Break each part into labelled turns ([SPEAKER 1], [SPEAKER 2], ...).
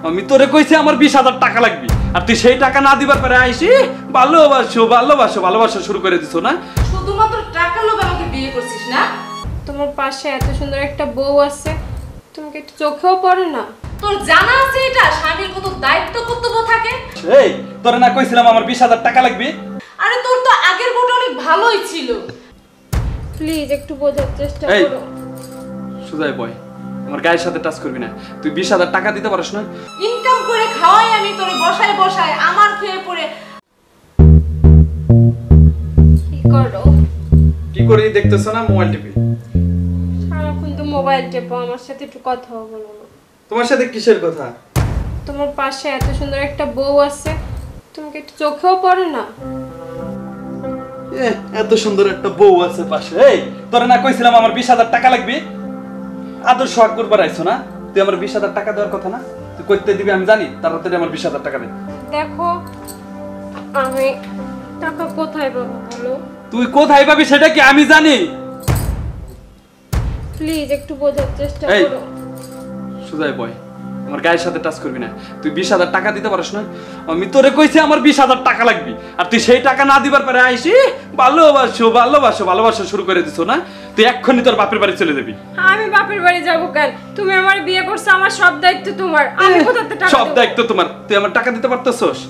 [SPEAKER 1] আমি তোরে কইছি আমার 20,000 টাকা লাগবে, আর তুই সেই টাকা না দিবার পরে আইসি ভালোবাসো ভালোবাসো ভালোবাসা শুরু করে দিছো না?
[SPEAKER 2] শুধুমাত্র টাকা লোভে আমাকে বিয়ে করছিস না?
[SPEAKER 3] তোমার পাশে এত সুন্দর একটা বউ আছে, তুমি কি একটু চোখেও পড়ে না?
[SPEAKER 2] তোর জানা আছে এটা স্বামীর কত দায়িত্ব কর্তব্য থাকে?
[SPEAKER 1] এই তোরে না কইছিলাম আমার 20,000 টাকা লাগবে?
[SPEAKER 2] আরে তোর তো আগের বউটা অনেক ভালোই ছিল।
[SPEAKER 3] প্লিজ একটু বোঝার চেষ্টা করো।
[SPEAKER 1] সুজাই বয়, আমার গায়ের সাথে টাচ করবি না। তুই 20,000 টাকা দিতে পারছ না?
[SPEAKER 2] ইনকাম করে খাওয়াই আমি তোরে বসায় বসায়, আমার খেয়ে পড়ে।
[SPEAKER 3] কি করো?
[SPEAKER 1] কি করি দেখতেছ না? মোবাইল টিপি।
[SPEAKER 3] সারাক্ষণ তো মোবাইল টেপো, আমার সাথে একটু কথাও বলো না।
[SPEAKER 1] তোমার সাথে কিসের কথা?
[SPEAKER 3] তোমার পাশে এত সুন্দর একটা বউ আছে, তুমি কি একটু চোখেও পড়ে না?
[SPEAKER 1] এত সুন্দর একটা বউ আছে পাশে। এই তোরে না কইছিলাম আমার 20,000 টাকা লাগবে? আদর শখ করবার আইছো না? তুই আমার 20,000 টাকা দেওয়ার কথা না? তুই কইতে দিবি আমি জানি, তাড়াতাড়ি আমার 20,000 টাকা দে।
[SPEAKER 3] দেখো আমি টাকা কোথায় পাবো বলো?
[SPEAKER 1] তুই কোথায় পাবি সেটা কি আমি জানি?
[SPEAKER 3] প্লিজ একটু বোঝার চেষ্টা
[SPEAKER 1] এই
[SPEAKER 3] করো।
[SPEAKER 1] সুজাই বয়, আমার গায়ের সাথে টাচ করবি না। তুই 20,000 টাকা দিতে পারছ না? আমি তোরে কইছি আমার 20,000 টাকা লাগবে, আর তুই সেই টাকা না দিবার পরে আইসি ভালোবাসো ভালোবাসো ভালোবাসা শুরু করে দিছো না? তুই এক্ষুনি তোর বাপের বাড়ি চলে যাবি।
[SPEAKER 3] আমি বাপের বাড়ি যাব কেন? তুমি আমার বিয়ে করছো, আমার সব দায়িত্ব তোমার। আমি কোথা থেকে টাকা
[SPEAKER 1] সব
[SPEAKER 3] দেব?
[SPEAKER 1] দায়িত্ব তোমার। তুই আমার টাকা দিতে পারতেছস?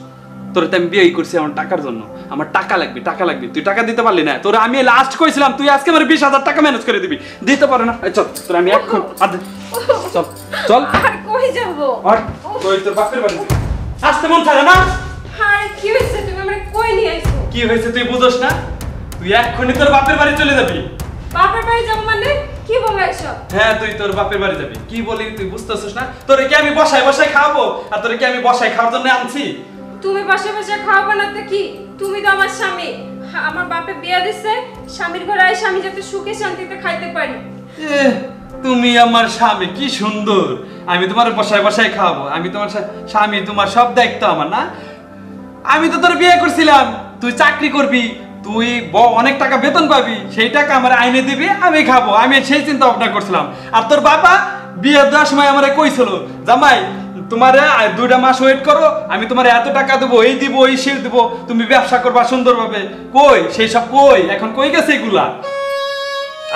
[SPEAKER 1] তোরে তো আমি বিয়েই করছি আমার টাকার জন্য। আমার টাকা লাগবে, টাকা লাগবে। তুই টাকা দিতে পারলি না। তোরে আমি লাস্ট কইছিলাম তুই আজকে আমার 20,000 টাকা ম্যানেজ করে দিবি। দিতে পারো না? চল তোরে আমি এখন চল চল।
[SPEAKER 3] আর কই যাব?
[SPEAKER 1] আর তুই তোর বাপের বাড়ি যা। আসতে মন চায় না?
[SPEAKER 3] আরে কি হইছে? তুমি আমারে কই নিয়ে আইছো?
[SPEAKER 1] কি হয়েছে তুই বুঝোস না? তুই এক্ষুনি তোর বাপের বাড়ি চলে যাবি।
[SPEAKER 3] বাপের বাড়ি যাব মানে? কি বলো এসব?
[SPEAKER 1] হ্যাঁ তুই তোর বাপের বাড়ি যাবি। কি বলি তুই বুঝতেছিস না? তোরে কি আমি বসায় বসায় খাওয়াবো? আর তোরে কি আমি বসায় খাওয়ার জন্য আনছি?
[SPEAKER 3] তুমি বসে বসে খাওয়াবো না তো কি? তুমি তো আমার স্বামী। আমার বাপে বিয়ে দিছে, স্বামীর ঘরে আইসা আমি যাতে সুখে শান্তিতে খাইতে পারি।
[SPEAKER 1] তুমি আমার স্বামী, কি সুন্দর। আমি তোমার বসায় বসায় খাওয়াবো। আমি তোমার স্বামী, তোমার সব দায়িত্ব আমার না? আমি তো তোর বিয়ে করছিলাম, তুই চাকরি করবি, তুই অনেক টাকা বেতন পাবি, সেই টাকা আমার আইনে দিবি, আমি খাবো। আমি সেই চিন্তা ভাবনা করছিলাম। আর তোর বাবা বিয়ে দেওয়ার সময় আমারে কইছিল, জামাই তোমার 2টা মাস ওয়েট করো, আমি তোমার এত টাকা দেবো, এই দিব এই সে দিব, তুমি ব্যবসা করবা সুন্দরভাবে। কই সেই সব কই? এখন কই গেছে এগুলা?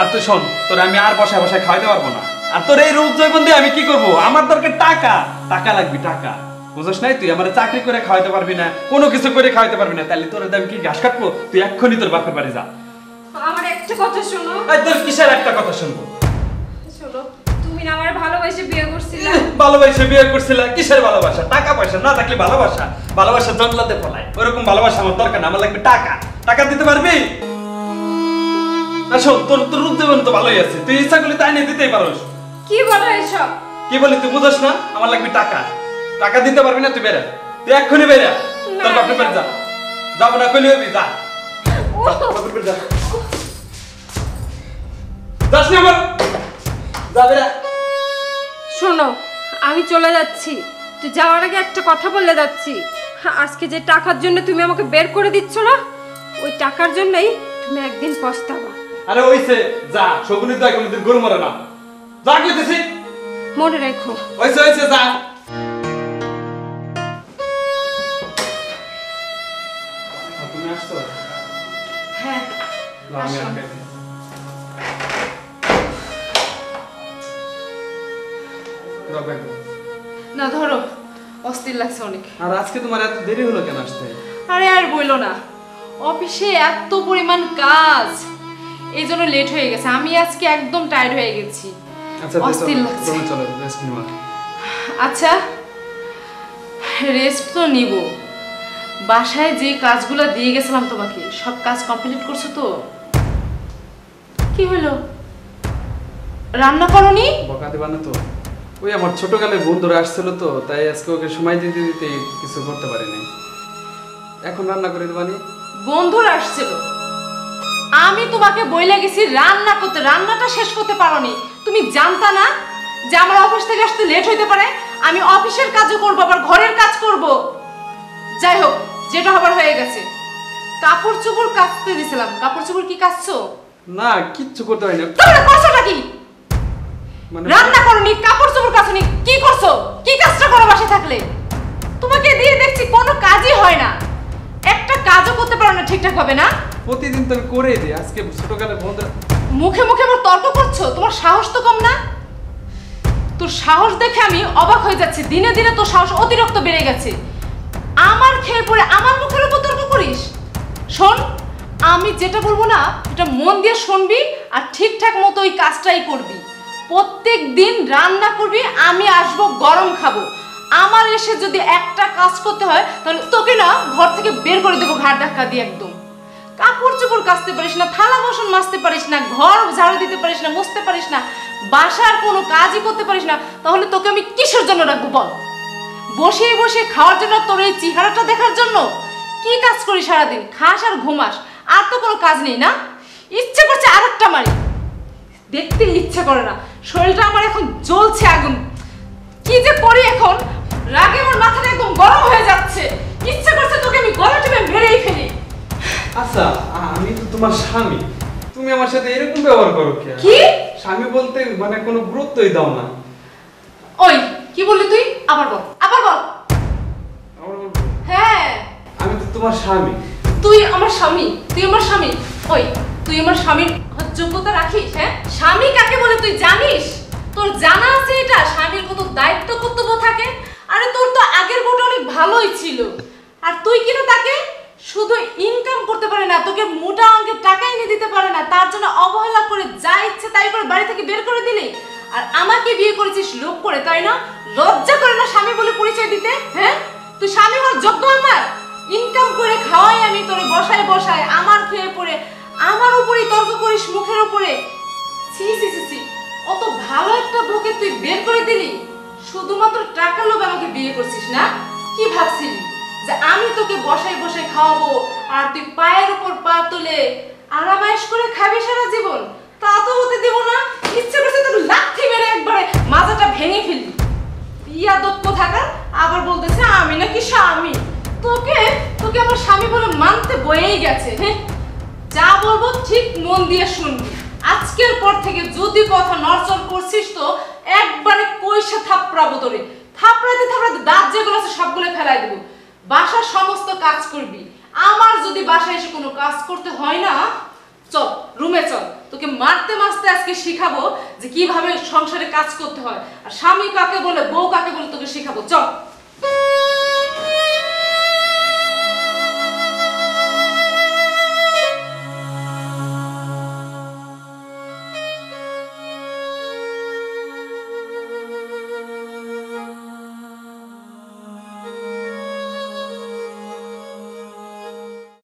[SPEAKER 1] আর তুই শোন, তোর আমি আর বসায় বসায় খাওয়াইতে পারবো না। আর তোর এই রূপ জৈবন দিয়ে আমি কি করবো? আমার দরকার টাকা, টাকা লাগবে টাকা। বুঝছ নাই? তুই আমার চাকরি করে খাওয়াইতে পারবি না, কোনো কিছু করে খাওয়াইতে পারবি না, তাহলে তোর আমি কি ঘাস কাটবো? তুই এক্ষুনি তোর বাপের বাড়ি যা।
[SPEAKER 3] আমার একটা কথা শোনো।
[SPEAKER 1] তোর কিসের একটা কথা শুনবো?
[SPEAKER 3] শোনো, তুমি না আমার ভালোবেসে বিয়ে করছিলে।
[SPEAKER 1] ভালোবাসা বিয়ে করছিল? কিসের ভালোবাসা? টাকা পয়সা না থাকলে ভালোবাসা? ভালোবাসা জন্মতে ফলায়, ওরকম ভালোবাসা আমার দরকার না। আমার লাগবে টাকা। টাকা দিতে পারবি? শোন, তোর তোর রূপ জীবন তো ভালোই আছে, তুই ইচ্ছা করলে তাই নিয়ে দিতেই পারোস।
[SPEAKER 3] কি বলো এসব?
[SPEAKER 1] কি বলি তুই বুঝছ না? আমার লাগবে টাকা। টাকা দিতে পারবি না? তুই বেরা, তুই এক্ষুনি বেরা, তোর বাপের বাড়ি যা। যাবো না কইলে হবি, যা বাপের বাড়ি যা। যাস না আমার, যা বেরা।
[SPEAKER 3] শোনো, আমি চলে যাচ্ছি। তুই যাওয়ার আগে একটা কথা বলে যাচ্ছি। আজকে যে টাকার জন্য তুমি আমাকে বের করে দিচ্ছ না, ওই টাকার জন্যই তুমি একদিন পস্তাবা।
[SPEAKER 1] আরে ওইছে, যা। শকুনি তো কোনদিন গরু মরে না। যা কইতেছি,
[SPEAKER 3] মনে রেখো।
[SPEAKER 1] ওইছে ওইছে, যা। তুমি আসছো?
[SPEAKER 2] হ্যাঁ
[SPEAKER 1] আমি
[SPEAKER 2] আসলাম। না ধরো, অস্থির লাগছে অনেক।
[SPEAKER 1] আর আজকে তোমার এত দেরি হলো কেন আসতে?
[SPEAKER 2] আরে আর বইলো না, অফিসে এত পরিমাণ কাজ, এই জন্য লেট হয়ে গেছে। আমি আজকে একদম টায়ার্ড হয়ে গেছি।
[SPEAKER 1] আচ্ছা
[SPEAKER 2] অস্থির লাগছে।
[SPEAKER 1] চলো চলো, রেস্ট নিও।
[SPEAKER 2] আচ্ছা রেস্ট তো নিব, বাসায় যে কাজগুলো দিয়ে গেছিলাম তোমাকে সব কাজ কমপ্লিট করছো তো? কি হলো, রান্না করনি?
[SPEAKER 1] বকা দিবা না তো? ওই আমার ছোটকালের বন্ধুরা আসছিল তো, তাই আজকে ওকে সময় দিতে দিতে কিছু করতে পারিনি। এখন রান্না করে দিবানি?
[SPEAKER 2] বন্ধুরা আসছিল, আমি তোমাকে বইলে গেছি রান্না করতে, রান্নাটা শেষ করতে পারোনি। তুমি জানতা না যে আমার অফিস থেকে আসতে লেট হইতে পারে? আমি অফিসের কাজও করবো, আবার ঘরের কাজ করব। যাই হোক, যেটা হবার হয়ে গেছে। কাপড় চোপড় কাচতে দিছিলাম, কাপড় চোপড় কি কাচছো?
[SPEAKER 1] না, কিচ্ছু করতে হয় না।
[SPEAKER 2] তাহলে কষ্টটা কি?
[SPEAKER 1] মানে
[SPEAKER 2] রান্না করনি, কাপড় চোপড় কাচনি, কি করছো? কি কাজটা করো বাসায় থাকলে? তোমাকে দিয়ে দেখছি কোনো কাজই হয় না, একটা কাজও করতে পারো না ঠিকঠাক ভাবে না।
[SPEAKER 1] প্রতিদিন তো আমি করেই দিই, আজকে ছোটকালে বন্ধুরা
[SPEAKER 2] মুখে মুখে আবার তর্ক করছো, তোমার সাহস তো কম না। তোর সাহস দেখে আমি অবাক হয়ে যাচ্ছি, দিনে দিনে তোর সাহস অতিরিক্ত বেড়ে গেছে। আমার খেয়ে পড়ে আমার মুখের উপর তর্ক করিস। শোন, আমি যেটা বলবো না এটা মন দিয়ে শুনবি আর ঠিকঠাক মতো ওই কাজটাই করবি। প্রত্যেক দিন রান্না করবি, আমি আসবো গরম খাবো। আমার এসে যদি একটা কাজ করতে হয় তাহলে তোকে না ঘর থেকে বের করে দেবো ঘাট ধাক্কা দিয়ে একদম। কাপড় চোপড় কাচতে পারিস না, থালা বাসন মাজতে পারিস না, ঘর ঝাড়ু দিতে পারিস না, মুছতে পারিস না, বাসার কোনো কাজই করতে পারিস না, তাহলে তোকে আমি কিসের জন্য রাখবো বল? বসে বসে খাওয়ার জন্য, তোর এই চেহারাটা দেখার জন্য? কি কাজ করিস সারাদিন? খাস আর ঘুমাস, আর তো কোনো কাজ নেই না? ইচ্ছে করছে আরেকটা মারি, দেখতে ইচ্ছে করে না, শরীরটা আমার এখন জ্বলছে আগুন। কি যে করি এখন, রাগে আমার মাথাটা একদম গরম হয়ে যাচ্ছে। ইচ্ছে করছে তোকে আমি গলা টিপে মেরেই ফেলি।
[SPEAKER 1] আচ্ছা আমি তো তোমার স্বামী, তুমি আমার সাথে এরকম ব্যবহার করো কি?
[SPEAKER 2] কি?
[SPEAKER 1] স্বামী বলতে মানে কোনো গুরুত্বই দাও না।
[SPEAKER 2] ওই কি বললি তুই? আবার বল, আবার বল।
[SPEAKER 1] আমার বলবো,
[SPEAKER 2] হ্যাঁ,
[SPEAKER 1] আমি তো তোমার স্বামী।
[SPEAKER 2] তুই আমার স্বামী, তুই আমার স্বামী। ওই তুই আমার স্বামীর যোগ্যতা রাখিস? হ্যাঁ, স্বামী কাকে বলে তুই জানিস? তোর জানা আছে এটা? স্বামীর কত দায়িত্ব কর্তব্য থাকে। আরে তোর তো আগের বউটা অনেক ভালোই ছিল, আর তুই কিনা তাকে শুধু ইনকাম করতে পারে না, তোকে মোটা অঙ্কের টাকা এনে দিতে পারে না, তার জন্য অবহেলা করে যা ইচ্ছে তাই করে বাড়ি থেকে বের করে দিলি। আর আমাকে বিয়ে করেছিস লোভ করে, তাই না? লজ্জা করে না স্বামী বলে পরিচয় দিতে? হ্যাঁ, তুই স্বামী হওয়ার যোগ্য আমার? ইনকাম করে খাওয়াই আমি তোরে, বসায় বসায় আমার খেয়ে পড়ে আমার উপরেই তর্ক করিস মুখের উপরে। সি সি সি সি, অত ভালো একটা বউকে তুই বের করে দিলি শুধুমাত্র টাকার লোভে আমাকে বিয়ে করছিস না? কি ভাবছিলি যে আমি তোকে বসায় বসায় খাওয়াবো আর তুই পায়ের উপর পা তুলে আরামায়েশ করে খাবি সারা জীবন? তা তো হতে দেব না। ইচ্ছে করছে তোর লাথি মেরে একবারে মাথাটা ভেঙে ফেলি। ইয়াদব কোথাকার, আবার বলতেছে আমি নাকি স্বামী। তোকে তোকে আমার স্বামী বলে মানতে বয়েই গেছে। হ্যাঁ, যা বলবো ঠিক মন দিয়ে শুনবি। আজকের পর থেকে যদি কথা নড়চড় করছিস তো একবারে কইসা থাপড়াবো তোরে। থাপড়াতে থাপড়াতে দাঁত যেগুলো আছে সবগুলো ফেলাই দেবো। বাসার সমস্ত কাজ করবি। আমার যদি বাসায় এসে কোনো কাজ করতে হয় না, চল রুমে চল, তোকে মারতে মারতে আজকে শিখাবো যে কিভাবে সংসারে কাজ করতে হয়, আর স্বামী কাকে বলে বউ কাকে বলে তোকে শিখাবো। চল।